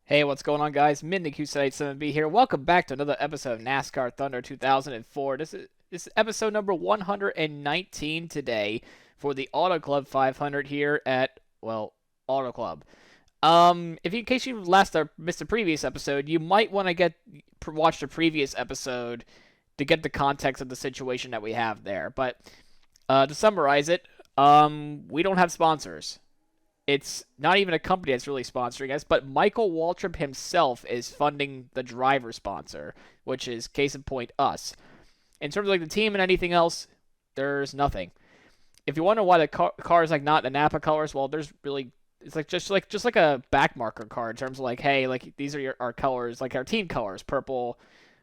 Hey, what's going on, guys? Midnight7B here. Welcome back to another episode of NASCAR Thunder 2004. This is episode number 119 today for the Auto Club 500 here at, well, Auto Club. If you, in case you missed the previous episode, you might want to watch the previous episode to get the context of the situation that we have there. But to summarize it, we don't have sponsors. It's not even a company that's really sponsoring us, but Michael Waltrip himself is funding the driver sponsor, which is case in point us. In terms of like the team and anything else, there's nothing. If you wonder why the car is like not the Napa colors, well, there's really it's like just like a back marker car in terms of like, hey, like these are our colors, like our team colors, purple,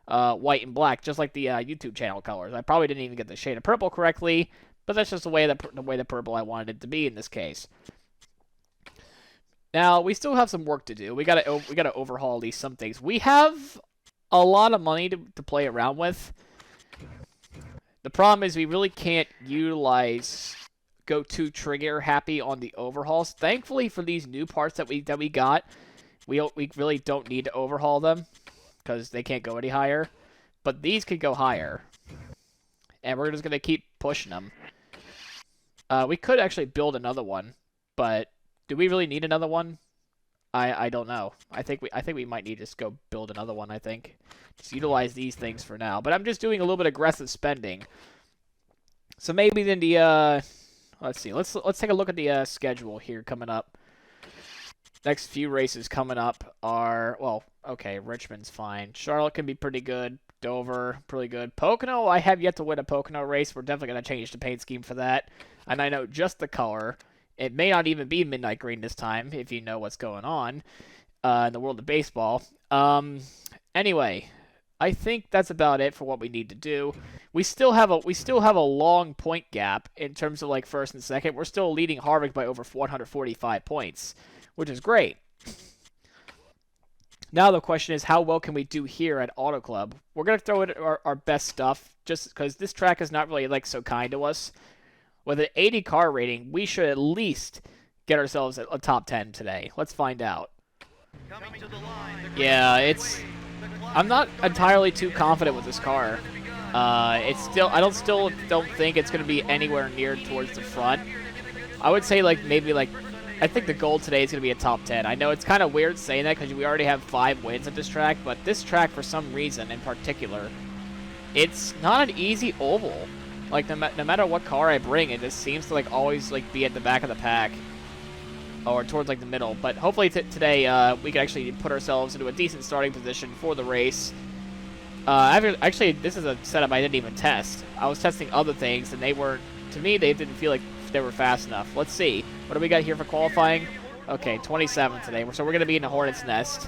white, and black, just like the YouTube channel colors. I probably didn't even get the shade of purple correctly, but that's just the way the purple I wanted it to be in this case. Now, we still have some work to do. We gotta overhaul at least some things. We have a lot of money to play around with. The problem is we really can't go too trigger happy on the overhauls. Thankfully for these new parts that we got, we really don't need to overhaul them because they can't go any higher. But these could go higher, and we're just gonna keep pushing them. We could actually build another one, but do we really need another one? I don't know. I think we might need to just go build another one. I think just utilize these things for now. But I'm just doing a little bit of aggressive spending. So maybe then let's see. Let's take a look at the schedule here coming up. Next few races coming up are, well, okay, Richmond's fine. Charlotte can be pretty good. Dover, pretty good. Pocono, I have yet to win a Pocono race. We're definitely going to change the paint scheme for that. And I know just the color. It may not even be midnight green this time, if you know what's going on in the world of baseball. Anyway, I think that's about it for what we need to do. We still have a long point gap in terms of like first and second. We're still leading Harvick by over 445 points, which is great. Now the question is, how well can we do here at Auto Club? We're gonna throw in our best stuff, just because this track is not really like so kind to us. With an 80 car rating, we should at least get ourselves a top 10 today. Let's find out. Yeah, I'm not entirely too confident with this car. I still don't think it's going to be anywhere near towards the front. I would say I think the goal today is going to be a top 10. I know it's kind of weird saying that because we already have 5 wins at this track, but this track, for some reason in particular, it's not an easy oval. Like, no matter what car I bring, it just seems to, like, always, like, be at the back of the pack. Or towards, like, the middle. But hopefully today, we can actually put ourselves into a decent starting position for the race. Actually, this is a setup I didn't even test. I was testing other things, and to me, they didn't feel like they were fast enough. Let's see. What do we got here for qualifying? Okay, 27 today. So we're going to be in the Hornet's Nest.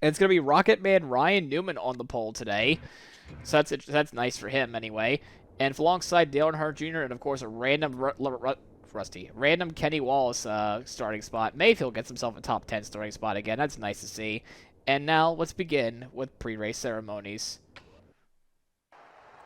And it's going to be Rocket Man Ryan Newman on the pole today. So that's nice for him anyway. And alongside Dale Earnhardt Jr. and of course a random Kenny Wallace starting spot. Mayfield gets himself a top 10 starting spot again. That's nice to see. And now let's begin with pre-race ceremonies.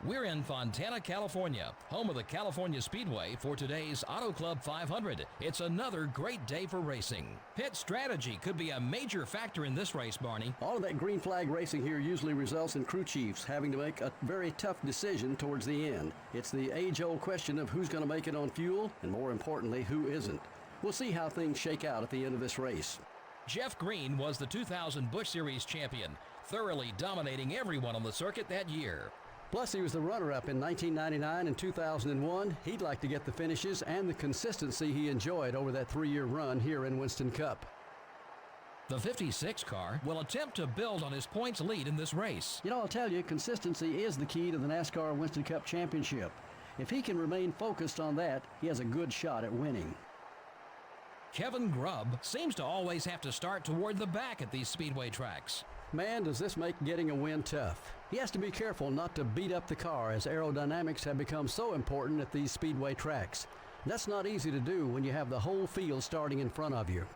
We're in Fontana, California, home of the California Speedway for today's Auto Club 500. It's another great day for racing. Pit strategy could be a major factor in this race, Barney. All of that green flag racing here usually results in crew chiefs having to make a very tough decision towards the end. It's the age-old question of who's going to make it on fuel, and more importantly, who isn't. We'll see how things shake out at the end of this race. Jeff Green was the 2000 Busch Series champion, thoroughly dominating everyone on the circuit that year. Plus, he was the runner-up in 1999 and 2001. He'd like to get the finishes and the consistency he enjoyed over that 3-year run here in Winston Cup. The 56 car will attempt to build on his points lead in this race. You know, I'll tell you, consistency is the key to the NASCAR Winston Cup Championship. If he can remain focused on that, he has a good shot at winning. Kevin Grubb seems to always have to start toward the back at these speedway tracks. Man, does this make getting a win tough. He has to be careful not to beat up the car, as aerodynamics have become so important at these speedway tracks. That's not easy to do when you have the whole field starting in front of you.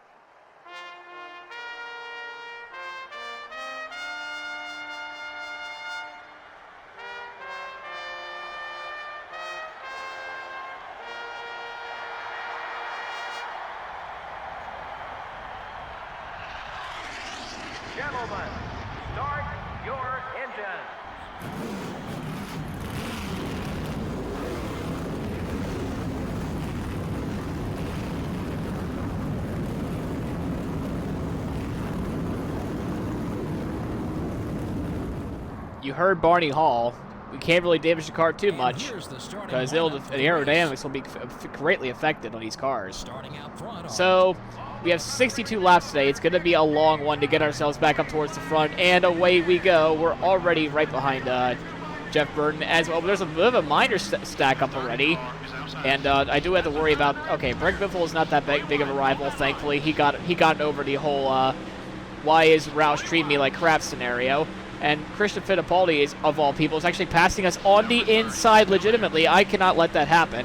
Gentlemen, start your engine. You heard Barney Hall. We can't really damage the car too And much here's the starting because the lineup for the aerodynamics race. will be greatly affected on these cars. Starting out front are So we have 62 laps today. It's going to be a long one to get ourselves back up towards the front, and away we go. We're already right behind Jeff Burton as well. There's a bit of a minor stack up already, and I do have to worry about. Okay, Greg Biffle is not that big of a rival. Thankfully, he got over the whole why is Roush treating me like crap scenario. And Christian Fittipaldi, is, of all people, is actually passing us on the inside legitimately. I cannot let that happen.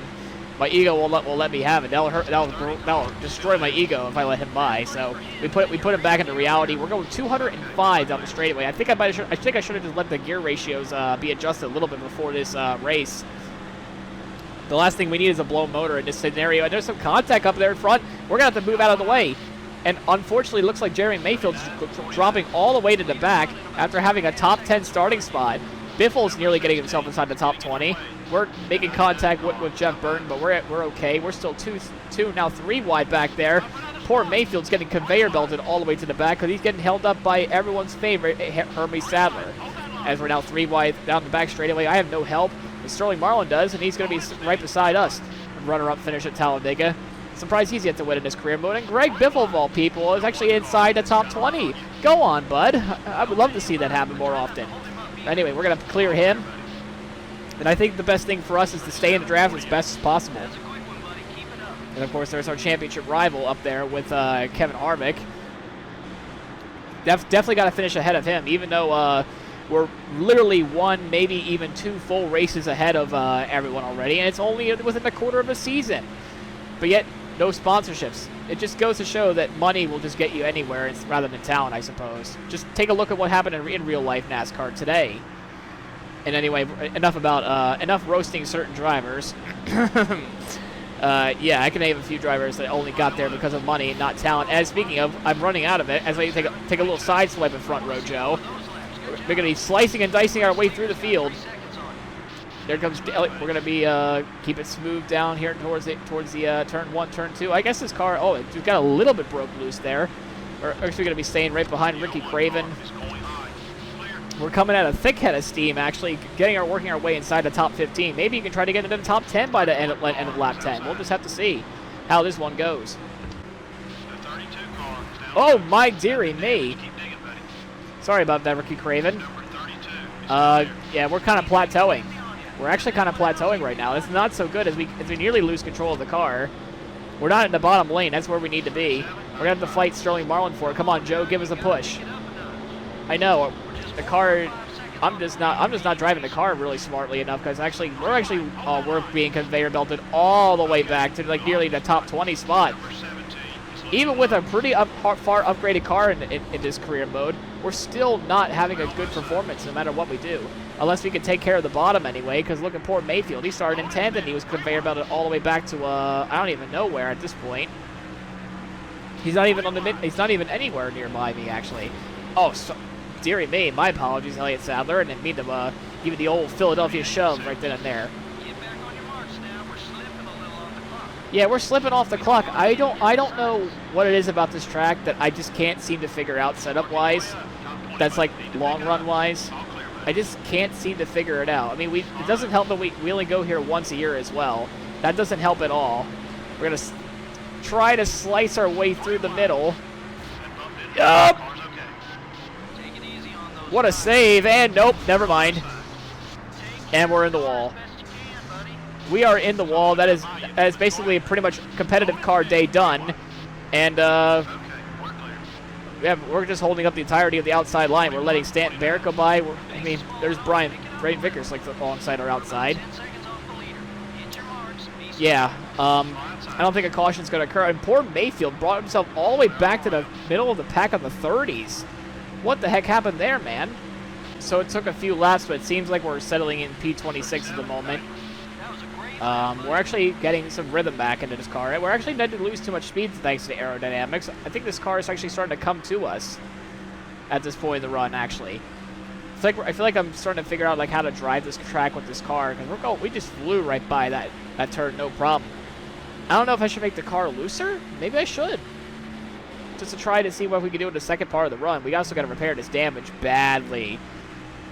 My ego will let me have it. That'll destroy my ego if I let him by. So we put him back into reality. We're going 205 down the straightaway. I think I should have just let the gear ratios be adjusted a little bit before this race. The last thing we need is a blown motor in this scenario. And there's some contact up there in front. We're gonna have to move out of the way. And unfortunately, it looks like Jeremy Mayfield's dropping all the way to the back after having a top 10 starting spot. Biffle's nearly getting himself inside the top 20. We're making contact with Jeff Burton, but we're okay. We're still now three wide back there. Poor Mayfield's getting conveyor belted all the way to the back because he's getting held up by everyone's favorite, Hermie Sadler. As we're now three wide down the back straightaway, I have no help, but Sterling Marlin does, and he's going to be right beside us. Runner-up finish at Talladega. Surprised he's yet to win in his career mode. And Greg Biffle, of all people, is actually inside the top 20. Go on, bud. I would love to see that happen more often. Anyway, we're going to clear him. And I think the best thing for us is to stay in the draft as best as possible. And, of course, there's our championship rival up there with Kevin Harvick. Definitely got to finish ahead of him, even though we're literally one, maybe even two full races ahead of everyone already. And it's only within a quarter of a season. But yet, no sponsorships. It just goes to show that money will just get you anywhere rather than talent, I suppose. Just take a look at what happened in real life NASCAR today. And anyway, enough roasting certain drivers. Yeah, I can name a few drivers that only got there because of money, not talent. As speaking of, I'm running out of it. As I take a little side swipe in front row, Joe. We're going to be slicing and dicing our way through the field. There comes. We're gonna be keep it smooth down here towards the turn 1, turn 2. I guess this car. Oh, it's got a little bit broke loose there. We're actually gonna be staying right behind Ricky Craven. We're coming at a thick head of steam, actually working our way inside the top 15. Maybe you can try to get into the top 10 by the end of lap 10. We'll just have to see how this one goes. Oh my dearie me! Sorry about that, Ricky Craven. Yeah, we're kind of plateauing. We're actually kind of plateauing right now. It's not so good as we nearly lose control of the car. We're not in the bottom lane. That's where we need to be. We're gonna have to fight Sterling Marlin for it. Come on, Joe, give us a push. I know the car. I'm just not driving the car really smartly enough because we're being conveyor belted all the way back to like nearly the top 20 spot. Even with a pretty far upgraded car in this career mode, we're still not having a good performance no matter what we do. Unless we can take care of the bottom anyway, because look at poor Mayfield. He started in 10th and he was conveyor belted all the way back to, I don't even know where at this point. He's not even he's not even anywhere nearby me, actually. Oh, dearie me, my apologies, Elliott Sadler. I didn't mean to give you the old Philadelphia shove right then and there. Yeah, we're slipping off the clock. I don't know what it is about this track that I just can't seem to figure out setup-wise. That's like long run-wise. I just can't seem to figure it out. I mean, it doesn't help that we only go here once a year as well. That doesn't help at all. We're gonna try to slice our way through the middle. Yup. What a save! And nope, never mind. And we're in the wall. We are in the wall. That is basically a pretty much competitive car day done. And we're just holding up the entirety of the outside line. We're letting Stanton Barrett go by. I mean, there's Brian Vickers like alongside our outside. Yeah, I don't think a caution's going to occur. And poor Mayfield brought himself all the way back to the middle of the pack of the 30s. What the heck happened there, man? So it took a few laps, but it seems like we're settling in P26 at the moment. We're actually getting some rhythm back into this car. We're actually not to lose too much speed thanks to aerodynamics. I think this car is actually starting to come to us. at this point in the run, actually. I feel like I'm starting to figure out like how to drive this track with this car, because we just flew right by that turn, no problem. I don't know if I should make the car looser. Maybe I should, just to try to see what we can do in the second part of the run. We also got to repair this damage badly,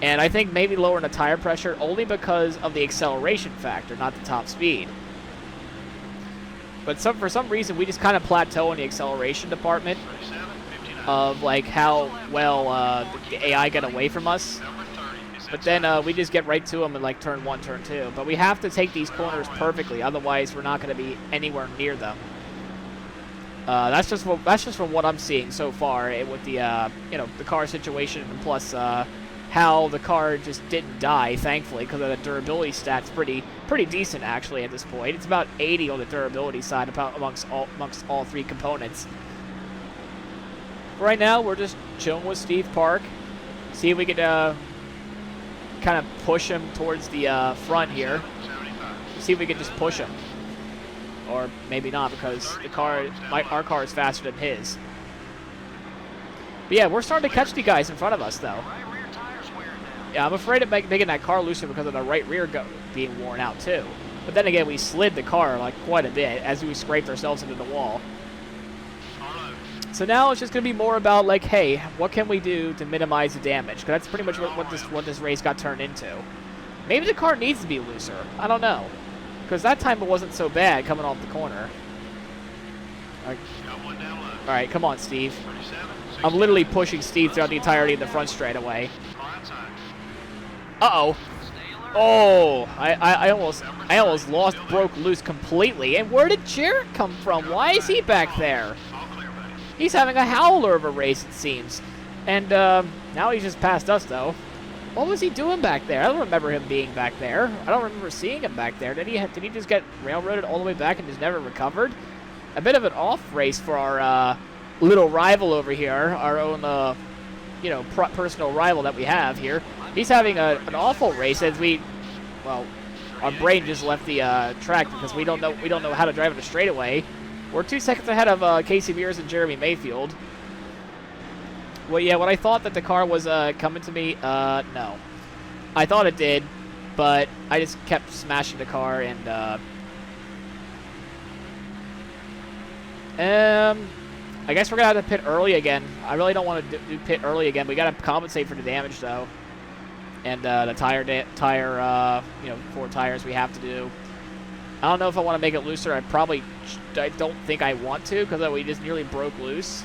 and I think maybe lowering the tire pressure only because of the acceleration factor, not the top speed. But for some reason, we just kind of plateau in the acceleration department of like how well the AI got away from us. But then we just get right to them in like turn 1, turn 2. But we have to take these corners perfectly, otherwise we're not going to be anywhere near them. That's just from what I'm seeing so far with the the car situation, and plus how the car just didn't die, thankfully, because the durability stats pretty decent actually at this point. It's about 80 on the durability side amongst all three components. Right now, we're just chilling with Steve Park. See if we could kind of push him towards the front here. See if we can just push him. Or maybe not, because our car is faster than his. But yeah, we're starting to catch the guys in front of us, though. Yeah, I'm afraid of making that car looser because of the right rear being worn out, too. But then again, we slid the car like quite a bit as we scraped ourselves into the wall. So now it's just going to be more about, like, hey, what can we do to minimize the damage? Because that's pretty much what this race got turned into. Maybe the car needs to be looser. I don't know. Because that time it wasn't so bad coming off the corner. Alright, come on, Steve. I'm literally pushing Steve throughout the entirety of the front straightaway. Uh-oh. Oh, I almost broke loose completely. And where did Jarrett come from? Why is he back there? He's having a howler of a race, it seems. And now he's just passed us, though. What was he doing back there? I don't remember him being back there. I don't remember seeing him back there. Did he just get railroaded all the way back and just never recovered? A bit of an off race for our little rival over here, our own, personal rival that we have here. He's having an awful race as our brain just left the track because we don't know how to drive it a straightaway. We're 2 seconds ahead of Casey Mears and Jeremy Mayfield. Well, yeah, when I thought that the car was coming to me, no. I thought it did, but I just kept smashing the car, and I guess we're going to have to pit early again. I really don't want to do pit early again. We got to compensate for the damage, though. And the tire, 4 tires we have to do. I don't know if I want to make it looser. I don't think I want to, because we just nearly broke loose.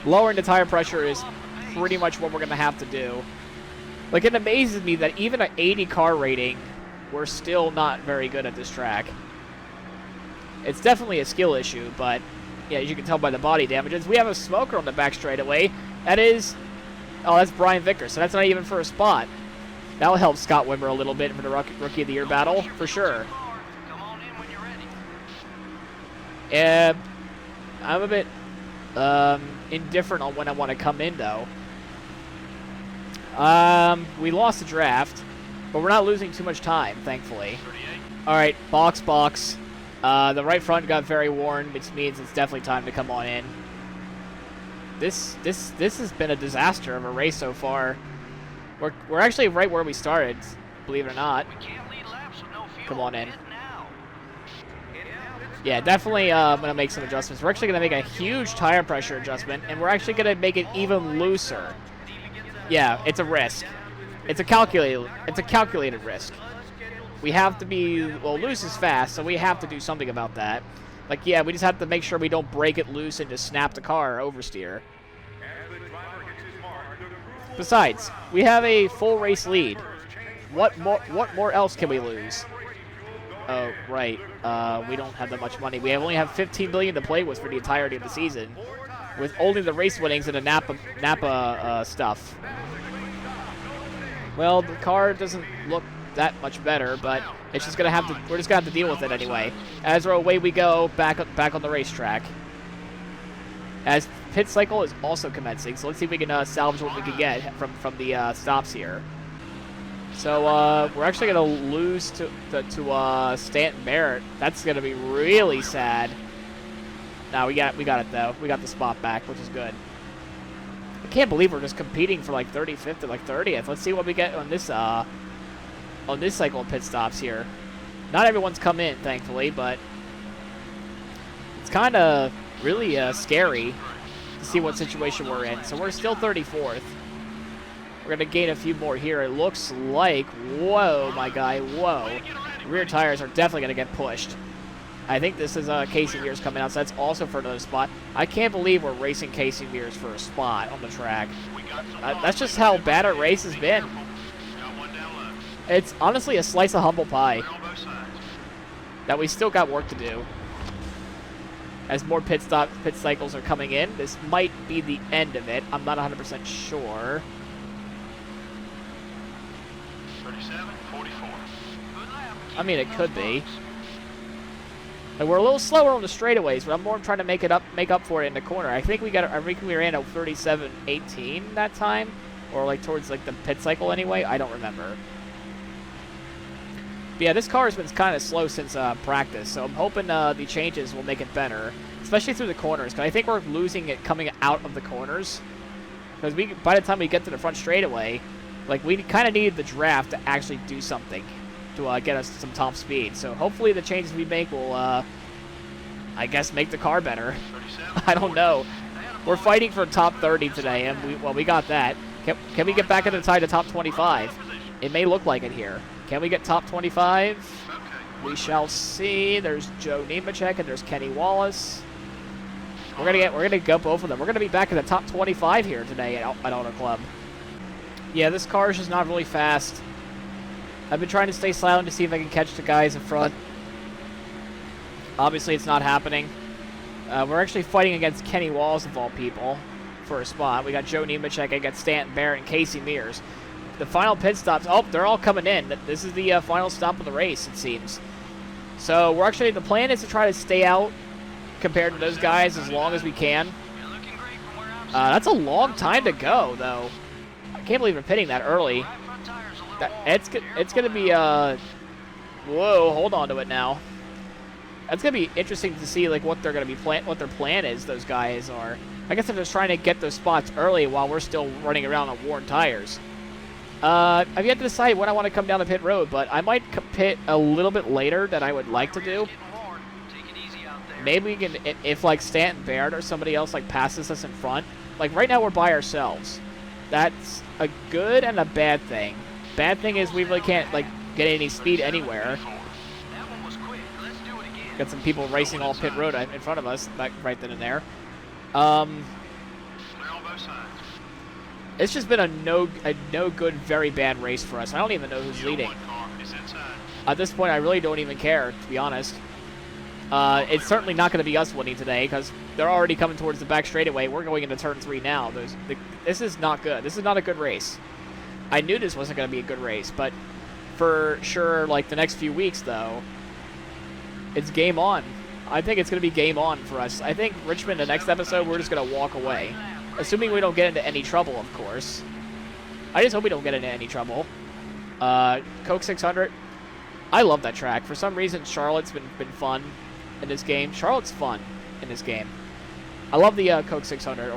Lowering the tire pressure is pretty much what we're going to have to do. Like, it amazes me that even at 80 car rating, we're still not very good at this track. It's definitely a skill issue, but yeah, as you can tell by the body damages, we have a smoker on the back straightaway. That's Brian Vickers, so that's not even for a spot. That'll help Scott Wimmer a little bit for the Rookie of the Year battle, for sure. I'm a bit indifferent on when I want to come in, though. We lost the draft, but we're not losing too much time, thankfully. Alright, box. The right front got very worn, which means it's definitely time to come on in. This has been a disaster of a race so far. We're actually right where we started, believe it or not. Come on in. Yeah, definitely I'm going to make some adjustments. We're actually going to make a huge tire pressure adjustment, and we're actually going to make it even looser. Yeah, it's a risk. It's a calculated risk. We have to be, loose is fast, so we have to do something about that. Like, yeah, we just have to make sure we don't break it loose and just snap the car or oversteer. Besides, we have a full race lead. What more else can we lose? Oh, right. We don't have that much money. We only have $15 million to play with for the entirety of the season, with only the race winnings and the Napa stuff. Well, the car doesn't look that much better, but it's just we're just gonna have to deal with it anyway. As away we go, back on the racetrack. As pit cycle is also commencing, so let's see if we can salvage what we can get from the stops here. So we're actually gonna lose to Stanton Barrett. That's gonna be really sad. No, we got it though. We got the spot back, which is good. I can't believe we're just competing for like 35th to like 30th. Let's see what we get on this cycle of pit stops here. Not everyone's come in, thankfully, but it's kind of really scary to see what situation we're in. So we're still 34th. We're going to gain a few more here. It looks like, whoa, my guy, whoa. Rear tires are definitely going to get pushed. I think this is Casey Mears coming out, so that's also for another spot. I can't believe we're racing Casey Mears for a spot on the track. That's just how bad our race has been. It's honestly a slice of humble pie that we still got work to do. As more pit cycles are coming in, this might be the end of it. I'm not 100% sure. 37-44. I mean, it could be. And we're a little slower on the straightaways, but I'm more trying to make up for it in the corner. I think we ran at 37.18 that time, or like towards like the pit cycle anyway. I don't remember. But yeah, this car has been kind of slow since practice, so I'm hoping the changes will make it better, especially through the corners. Because I think we're losing it coming out of the corners. Because by the time we get to the front straightaway, like we kind of need the draft to actually do something to get us some top speed. So hopefully the changes we make will, I guess, make the car better. I don't know. We're fighting for top 30 today, and we got that. Can we get back in the tie to top 25? It may look like it here. Can we get top 25? We shall see. There's Joe Nemechek and there's Kenny Wallace. We're gonna go both of them. We're gonna be back in the top 25 here today at Auto Club. Yeah, this car is just not really fast. I've been trying to stay silent to see if I can catch the guys in front. Obviously, it's not happening. We're actually fighting against Kenny Wallace, of all people, for a spot. We got Joe Nemechek against Stanton Barrett and Casey Mears. The final pit stops, oh, they're all coming in. This is the final stop of the race, it seems. So the plan is to try to stay out compared to those guys as long as we can. That's a long time to go, though. I can't believe we're pitting that early. It's going to be, whoa, hold on to it now. That's going to be interesting to see like what they're going to be what their plan is, those guys are. I guess they're just trying to get those spots early while we're still running around on worn tires. I've yet to decide when I want to come down the pit road, but I might pit a little bit later than I would like to do. Maybe we can, if like Stanton Barrett or somebody else like passes us in front. Like right now we're by ourselves. That's a good and a bad thing. Bad thing is we really can't like get any speed anywhere. Got some people racing all pit road in front of us, right then and there. It's just been a no good, very bad race for us. I don't even know who's leading. At this point, I really don't even care, to be honest. It's certainly not going to be us winning today because they're already coming towards the back straightaway. We're going into turn 3 now. This is not good. This is not a good race. I knew this wasn't going to be a good race, but for sure, like the next few weeks, though, it's game on. I think it's going to be game on for us. I think Richmond, the next episode, we're just going to walk away. Assuming we don't get into any trouble, of course. I just hope we don't get into any trouble. Coke 600. I love that track. For some reason, Charlotte's been fun in this game. Charlotte's fun in this game. I love the Coke 600,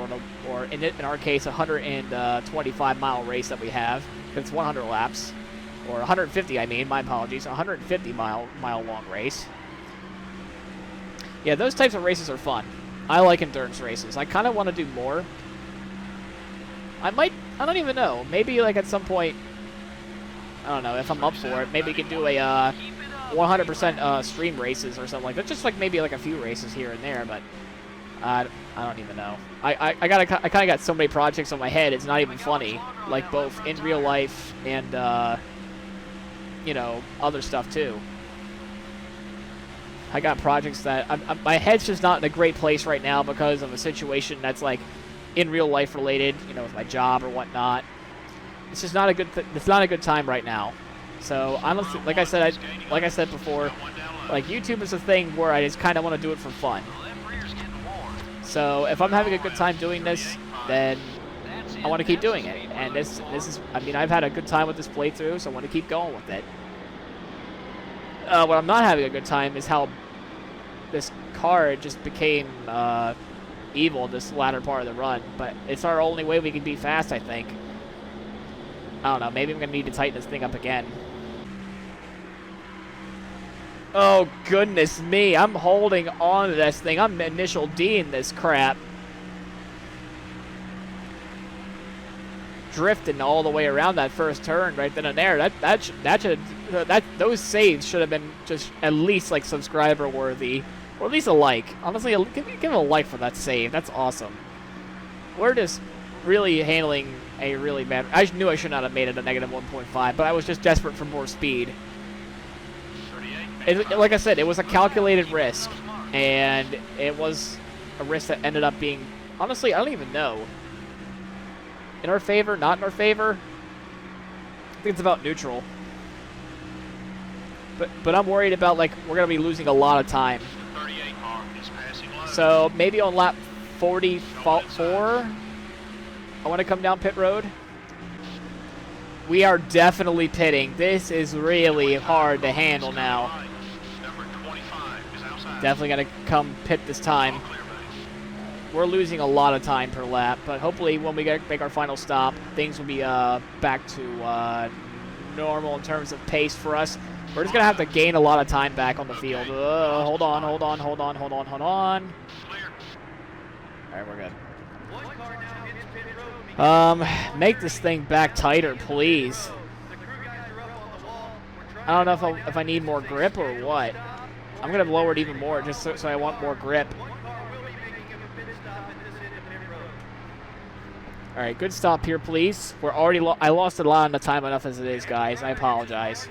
or in our case, 125-mile race that we have. It's 100 laps. Or 150, I mean. My apologies. 150-mile long race. Yeah, those types of races are fun. I like endurance races. I kind of want to do more. I don't even know. Maybe like at some point, I don't know, if I'm up for it, maybe we could do a 100% stream races or something like that. Just like maybe like a few races here and there, but I don't even know. I kind of got so many projects on my head, it's not even funny. Like both in real life and, you know, other stuff too. I got projects that my head's just not in a great place right now because of a situation that's like in real life related, you know, with my job or whatnot. It's just not a good. It's not a good time right now. So honestly, like I said before, like YouTube is a thing where I just kind of want to do it for fun. So if I'm having a good time doing this, then I want to keep doing it. And this is. I mean, I've had a good time with this playthrough, so I want to keep going with it. What I'm not having a good time is how this car just became evil this latter part of the run, but it's our only way we can be fast, I think. I don't know, maybe I'm going to need to tighten this thing up again. Oh, goodness me. I'm holding on to this thing. I'm initial D in this crap. Drifting all the way around that first turn right then and there. Those saves should have been just at least like subscriber worthy, or at least a like. Honestly, give it a like for that save. That's awesome. We're just really handling a really bad. I knew I should not have made it a negative 1.5, but I was just desperate for more speed. Like I said, it was a calculated risk, and it was a risk that ended up being, honestly, I don't even know. In our favor, not in our favor. I think it's about neutral. But I'm worried about, like, we're going to be losing a lot of time. So maybe on lap 44, I want to come down pit road. We are definitely pitting. This is really hard to handle now. Definitely going to come pit this time. We're losing a lot of time per lap, but hopefully when we make our final stop, things will be back to normal in terms of pace for us. We're just going to have to gain a lot of time back on the field. Hold on. All right, we're good. Make this thing back tighter, please. I don't know if I need more grip or what. I'm going to lower it even more just so I want more grip. All right, good stop here, please. We're already I lost a lot of the time enough as it is, guys. I apologize.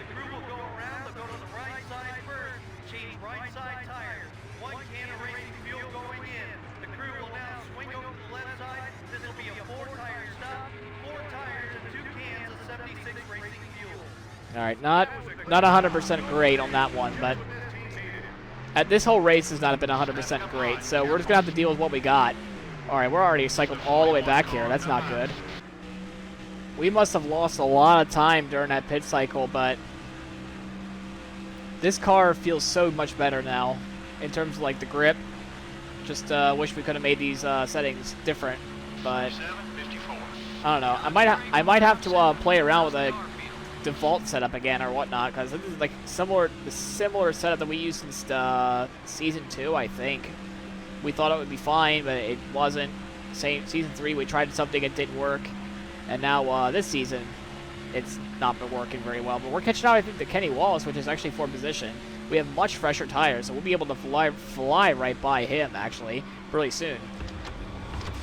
All right, not 100% great on that one, but this whole race has not been 100% great, so we're just gonna have to deal with what we got. All right, we're already cycled all the way back here. That's not good. We must have lost a lot of time during that pit cycle, but this car feels so much better now in terms of like the grip. Just wish we could have made these settings different, but I don't know. I might have to play around with a default setup again or whatnot, because this is like the similar setup that we used since season 2, I think. We thought it would be fine, but it wasn't. Season 3, we tried something, it didn't work. And now this season, it's not been working very well. But we're catching out, I think, to Kenny Wallace, which is actually 4th position. We have much fresher tires, so we'll be able to fly right by him, actually, really soon.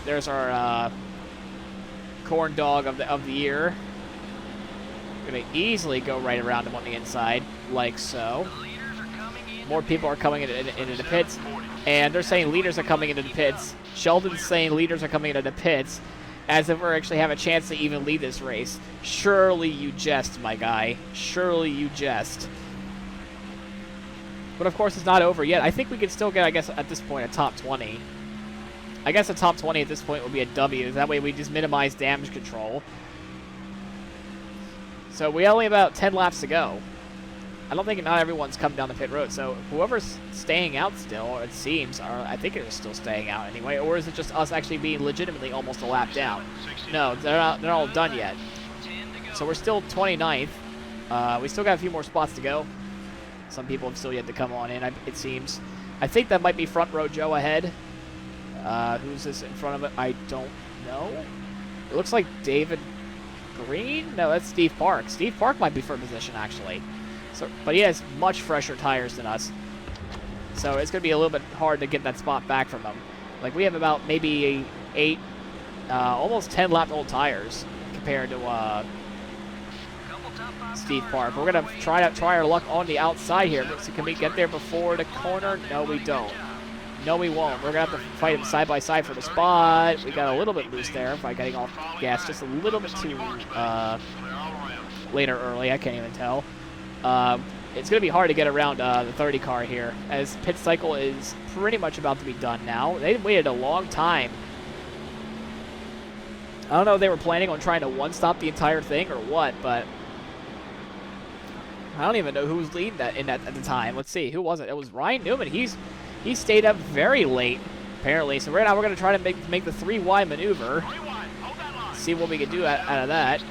There's our corn dog of the year. Going to easily go right around him on the inside, like so. More people are coming into the pits. And they're saying leaders are coming into the pits. Sheldon's saying leaders are coming into the pits, as if we actually have a chance to even lead this race. Surely you jest, my guy. Surely you jest. But of course, it's not over yet. I think we could still get, I guess, at this point, a top 20. I guess a top 20 at this point would be a W. That way we just minimize damage control. So we only have about 10 laps to go. I don't think not everyone's come down the pit road, so whoever's staying out still, it seems, I think they're still staying out anyway, or is it just us actually being legitimately almost a lap down? No, they're not all done yet. So we're still 29th. We still got a few more spots to go. Some people have still yet to come on in, it seems. I think that might be Front Row Joe ahead. Who's this in front of it? I don't know. It looks like David Green? No, that's Steve Park. Steve Park might be for position, actually. So, but he has much fresher tires than us. So it's going to be a little bit hard to get that spot back from him. Like, we have about maybe 8, almost 10 lap old tires compared to Steve Park. We're going to try our luck on the outside here. So can we get there before the corner? No, we don't. No, we won't. We're going to have to fight him side by side for the spot. We got a little bit loose there by getting off gas just a little bit too late or early. I can't even tell. It's going to be hard to get around the 30 car here, as pit cycle is pretty much about to be done now. They waited a long time. I don't know if they were planning on trying to one-stop the entire thing or what, but I don't even know who was leading that at the time. Let's see, who was it? It was Ryan Newman. He stayed up very late Apparently. So right now we're going to try to make the 3Y maneuver. See what we can do out of that.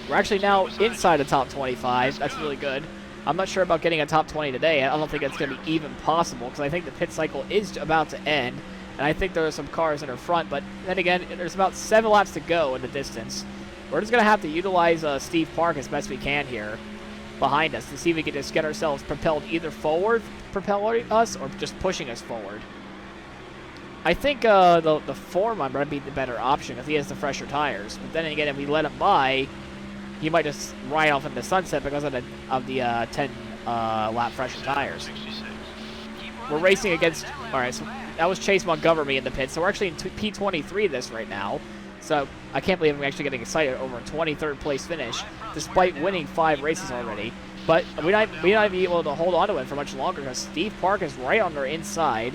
We're actually now inside the top 25. That's really good. I'm not sure about getting a top 20 today. I don't think it's going to be even possible because I think the pit cycle is about to end. And I think there are some cars in our front. But then again, there's about 7 laps to go in the distance. We're just going to have to utilize Steve Park as best we can here behind us to see if we can just get ourselves propelled either forward, propelling us, or just pushing us forward. I think the Foreman might be the better option because he has the fresher tires. But then again, if we let him by, he might just ride off in the sunset because of the 10 lap fresher tires. We're racing against. All right, so that was Chase Montgomery in the pit. So we're actually in P23 this right now. So I can't believe I'm actually getting excited over a 23rd place finish, despite winning 5 races already. But we might not be able to hold on to it for much longer because Steve Park is right on our inside,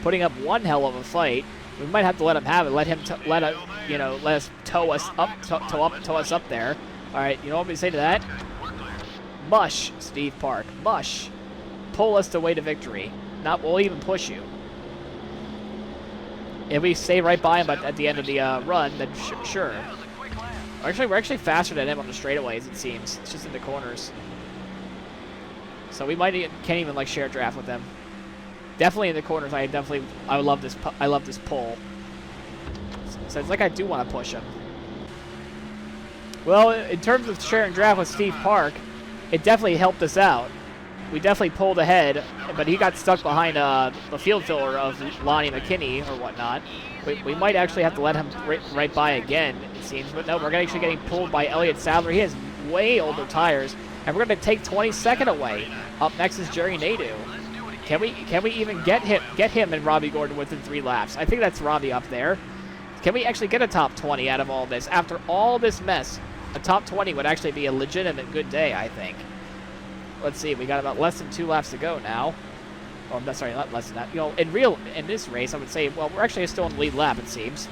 putting up one hell of a fight. We might have to let him have it. Let us tow us up there. All right, you know what we say to that? Mush, Steve Park, mush. Pull us away to victory. We'll even push you. If we stay right by him at the end of the run, then sure. We're actually faster than him on the straightaways, it seems. It's just in the corners. So we can't even like share draft with them. Definitely in the corners. I love this pull. So it's like I do want to push him. Well, in terms of sharing draft with Steve Park, it definitely helped us out. We definitely pulled ahead, but he got stuck behind the field filler of Lonnie McKinney or whatnot. We might actually have to let him right by again, it seems. But no, we're actually getting pulled by Elliott Sadler. He has way older tires, and we're going to take 22nd away. Up next is Jerry Nadeau. Can we even get him and Robbie Gordon within 3 laps? I think that's Robbie up there. Can we actually get a top 20 out of all this? After all this mess, a top 20 would actually be a legitimate good day, I think. Let's see, we got about less than 2 laps to go now. Oh, sorry, not less than that. You know, in this race, I would say, well, we're actually still in the lead lap, it seems.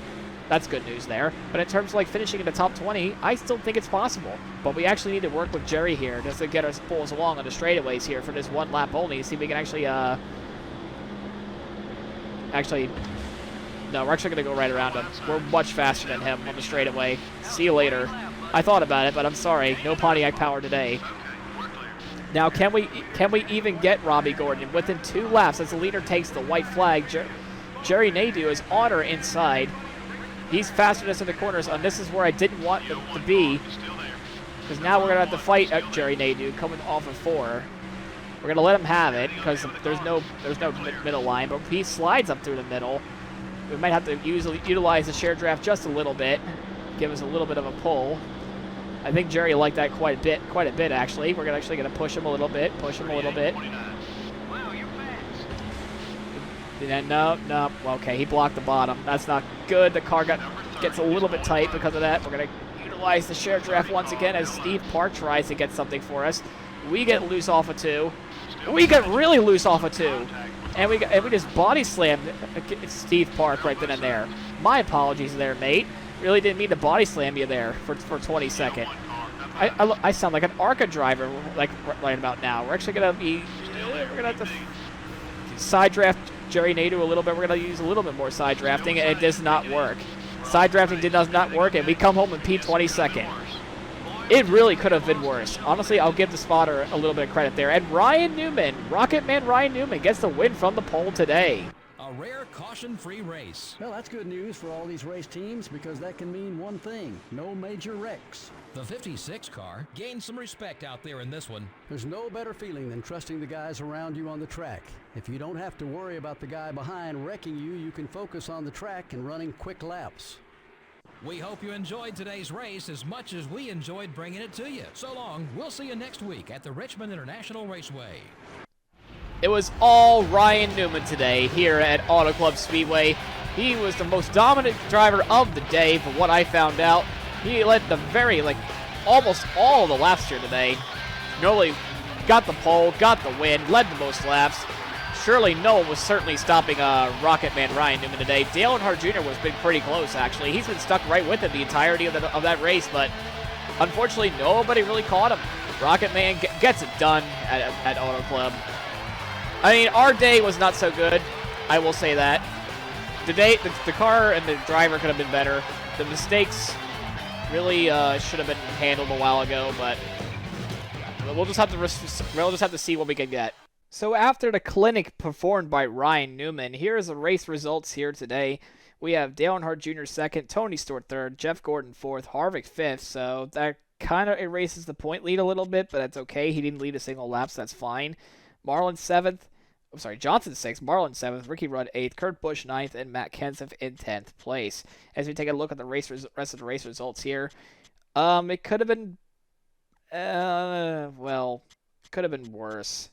That's good news there. But in terms of like finishing in the top 20, I still think it's possible. But we actually need to work with Jerry here just to get us pulls along on the straightaways here for this 1 lap only. See if we can actually, no, we're actually going to go right around him. We're much faster than him on the straightaway. See you later. I thought about it, but I'm sorry. No Pontiac power today. Now, can we even get Robbie Gordon within 2 laps as the leader takes the white flag? Jerry Nadeau is on our inside. He's faster than us in the corners, and this is where I didn't want him to be, because now we're gonna have to fight Jerry Nadeau coming off of 4. We're gonna let him have it because there's no middle line, but if he slides up through the middle, we might have to utilize the share draft just a little bit, give us a little bit of a pull. I think Jerry liked that quite a bit actually. We're actually gonna push him a little bit, And no. Well, okay, he blocked the bottom. That's not good. The car gets a little bit tight because of that. We're gonna utilize the share draft once again as Steve Park tries to get something for us. We get loose off of 2. We get really loose off of 2, and we just body slammed Steve Park right then and there. My apologies there, mate. Really didn't mean to body slam you there for 22nd. I sound like an ARCA driver like right about now. We're actually gonna have to side draft Jerry Nadeau a little bit. We're gonna use a little bit more side drafting, and it does not work. Side drafting does not work, and we come home in P22nd. It really could have been worse. Honestly, I'll give the spotter a little bit of credit there. And Ryan Newman, Rocket Man Ryan Newman, gets the win from the pole today. A rare caution-free race. Well, that's good news for all these race teams because that can mean one thing: no major wrecks. The 56 car gained some respect out there in this one. There's no better feeling than trusting the guys around you on the track. If you don't have to worry about the guy behind wrecking you, you can focus on the track and running quick laps. We hope you enjoyed today's race as much as we enjoyed bringing it to you. So long. We'll see you next week at the Richmond International Raceway. It was all Ryan Newman today here at Auto Club Speedway. He was the most dominant driver of the day from what I found out. He led almost all of the laps here today. Normally got the pole, got the win, led the most laps. Surely no one was certainly stopping Rocket Man Ryan Newman today. Dale Earnhardt Jr. was been pretty close, actually. He's been stuck right with him the entirety of that race, but unfortunately nobody really caught him. Rocket Man gets it done at Auto Club. I mean, our day was not so good. I will say that. The car and the driver could have been better. The mistakes really should have been handled a while ago, but we'll just have to see what we can get. So after the clinic performed by Ryan Newman, here's the race results here today. We have Dale Earnhardt Jr. second, Tony Stewart third, Jeff Gordon fourth, Harvick fifth. So that kind of erases the point lead a little bit, but that's okay. He didn't lead a single lap, so that's fine. Marlin seventh. I'm sorry, Johnson 6th, Marlin 7th, Ricky Rudd 8th, Kurt Busch 9th, and Matt Kenseth in 10th place. As we take a look at the rest of the race results here, it could have been, could have been worse.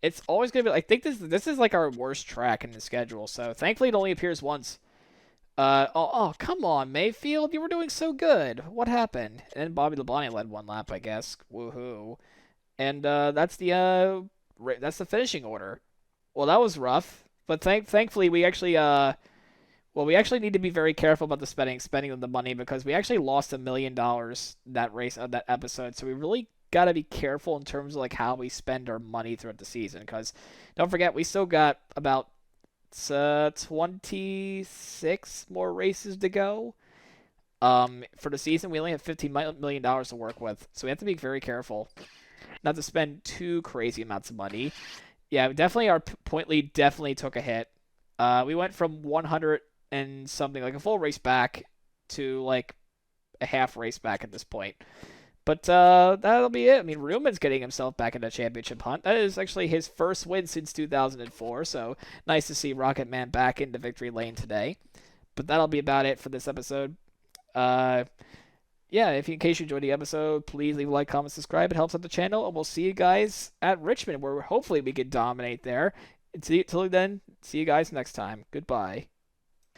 It's always going to be, I think this is like our worst track in the schedule, so thankfully it only appears once. Come on, Mayfield, you were doing so good. What happened? And then Bobby Labonte led one lap, I guess. Woohoo. And that's the finishing order. Well, that was rough, but thankfully we actually we actually need to be very careful about the spending of the money, because we actually lost $1 million that episode. So we really got to be careful in terms of like how we spend our money throughout the season, because don't forget we still got about 26 more races to go. For the season, we only have $15 million to work with, so we have to be very careful not to spend too crazy amounts of money. Yeah, definitely our point lead definitely took a hit. We went from 100 and something, like a full race back, to like a half race back at this point. But that'll be it. I mean, Ruman's getting himself back in the championship hunt. That is actually his first win since 2004, so nice to see Rocket Man back into victory lane today. But that'll be about it for this episode. Yeah, in case you enjoyed the episode, please leave a like, comment, subscribe. It helps out the channel, and we'll see you guys at Richmond, where hopefully we can dominate there. Until then, see you guys next time. Goodbye.